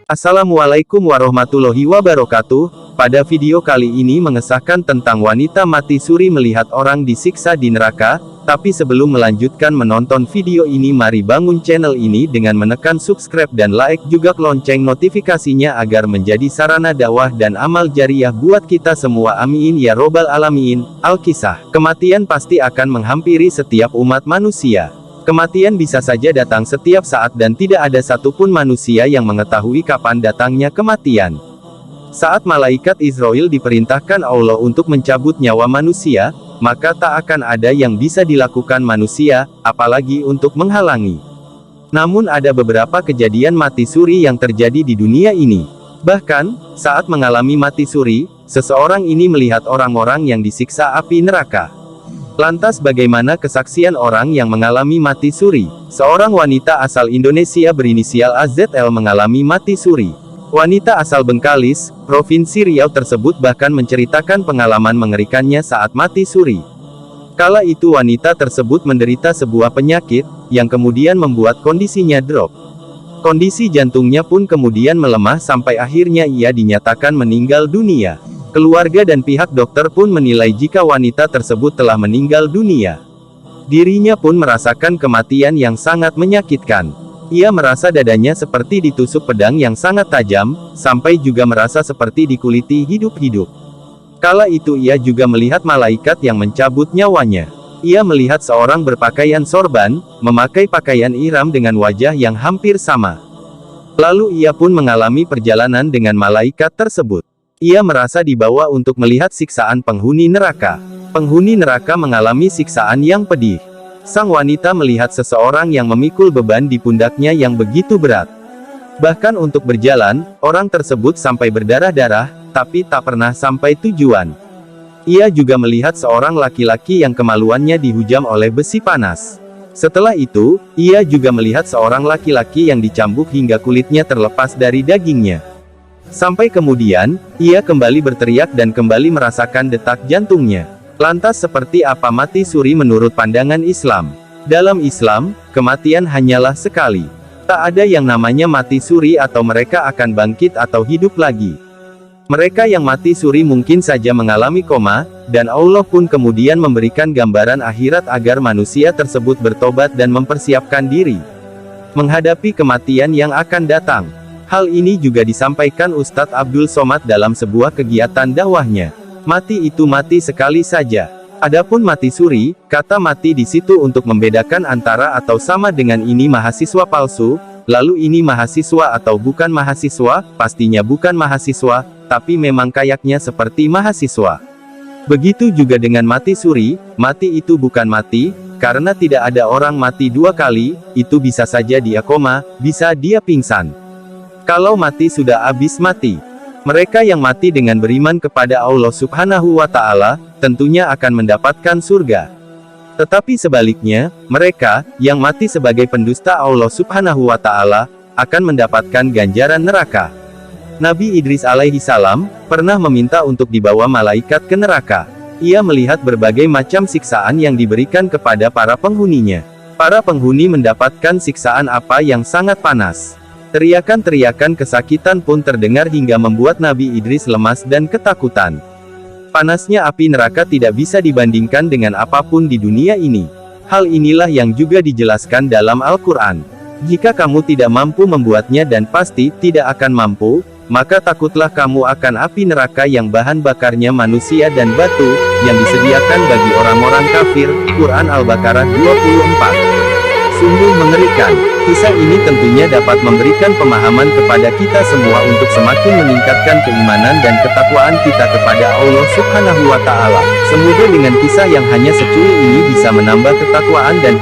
Assalamualaikum warahmatullahi wabarakatuh. Pada video kali ini mengesahkan tentang wanita mati suri melihat orang disiksa di neraka. Tapi sebelum melanjutkan menonton video ini, mari bangun channel ini dengan menekan subscribe dan like juga lonceng notifikasinya agar menjadi sarana dakwah dan amal jariah buat kita semua, amin ya robbal alamin. Al-Kisah. Kematian pasti akan menghampiri setiap umat manusia. Kematian bisa saja datang setiap saat dan tidak ada satupun manusia yang mengetahui kapan datangnya kematian. Saat malaikat Israel diperintahkan Allah untuk mencabut nyawa manusia, maka tak akan ada yang bisa dilakukan manusia, apalagi untuk menghalangi. Namun ada beberapa kejadian mati suri yang terjadi di dunia ini. Bahkan, saat mengalami mati suri, seseorang ini melihat orang-orang yang disiksa api neraka. Lantas bagaimana kesaksian orang yang mengalami mati suri? Seorang wanita asal Indonesia berinisial AZL mengalami mati suri. Wanita asal Bengkalis, Provinsi Riau tersebut bahkan menceritakan pengalaman mengerikannya saat mati suri. Kala itu wanita tersebut menderita sebuah penyakit, yang kemudian membuat kondisinya drop. Kondisi jantungnya pun kemudian melemah sampai akhirnya ia dinyatakan meninggal dunia. Keluarga dan pihak dokter pun menilai jika wanita tersebut telah meninggal dunia. Dirinya pun merasakan kematian yang sangat menyakitkan. Ia merasa dadanya seperti ditusuk pedang yang sangat tajam, sampai juga merasa seperti dikuliti hidup-hidup. Kala itu ia juga melihat malaikat yang mencabut nyawanya. Ia melihat seorang berpakaian sorban, memakai pakaian ihram dengan wajah yang hampir sama. Lalu ia pun mengalami perjalanan dengan malaikat tersebut. Ia merasa dibawa untuk melihat siksaan penghuni neraka. Penghuni neraka mengalami siksaan yang pedih. Sang wanita melihat seseorang yang memikul beban di pundaknya yang begitu berat. Bahkan untuk berjalan, orang tersebut sampai berdarah-darah, tapi tak pernah sampai tujuan. Ia juga melihat seorang laki-laki yang kemaluannya dihujam oleh besi panas. Setelah itu, ia juga melihat seorang laki-laki yang dicambuk hingga kulitnya terlepas dari dagingnya. Sampai kemudian, ia kembali berteriak dan kembali merasakan detak jantungnya. Lantas seperti apa mati suri menurut pandangan Islam? Dalam Islam, kematian hanyalah sekali. Tak ada yang namanya mati suri atau mereka akan bangkit atau hidup lagi. Mereka yang mati suri mungkin saja mengalami koma, dan Allah pun kemudian memberikan gambaran akhirat agar manusia tersebut bertobat dan mempersiapkan diri menghadapi kematian yang akan datang. Hal ini juga disampaikan Ustadz Abdul Somad dalam sebuah kegiatan dakwahnya. Mati itu mati sekali saja. Adapun mati suri, kata mati di situ untuk membedakan antara atau sama dengan ini mahasiswa palsu, lalu ini mahasiswa atau bukan mahasiswa, pastinya bukan mahasiswa, tapi memang kayaknya seperti mahasiswa. Begitu juga dengan mati suri, mati itu bukan mati, karena tidak ada orang mati dua kali, itu bisa saja dia koma, bisa dia pingsan. Kalau mati sudah habis mati. Mereka yang mati dengan beriman kepada Allah Subhanahu wa Ta'ala, tentunya akan mendapatkan surga. Tetapi sebaliknya, mereka yang mati sebagai pendusta Allah Subhanahu wa Ta'ala akan mendapatkan ganjaran neraka. Nabi Idris alaihi salam pernah meminta untuk dibawa malaikat ke neraka. Ia melihat berbagai macam siksaan yang diberikan kepada para penghuninya. Para penghuni mendapatkan siksaan apa yang sangat panas. Teriakan-teriakan kesakitan pun terdengar hingga membuat Nabi Idris lemas dan ketakutan. Panasnya api neraka tidak bisa dibandingkan dengan apapun di dunia ini. Hal inilah yang juga dijelaskan dalam Al-Quran. Jika kamu tidak mampu membuatnya dan pasti tidak akan mampu, maka takutlah kamu akan api neraka yang bahan bakarnya manusia dan batu, yang disediakan bagi orang-orang kafir. Quran Al-Baqarah 24. Sungguh mengerikan. Kisah ini tentunya dapat memberikan pemahaman kepada kita semua untuk semakin meningkatkan keimanan dan ketakwaan kita kepada Allah Subhanahu wa Ta'ala. Semoga dengan kisah yang hanya secuil ini bisa menambah ketakwaan dan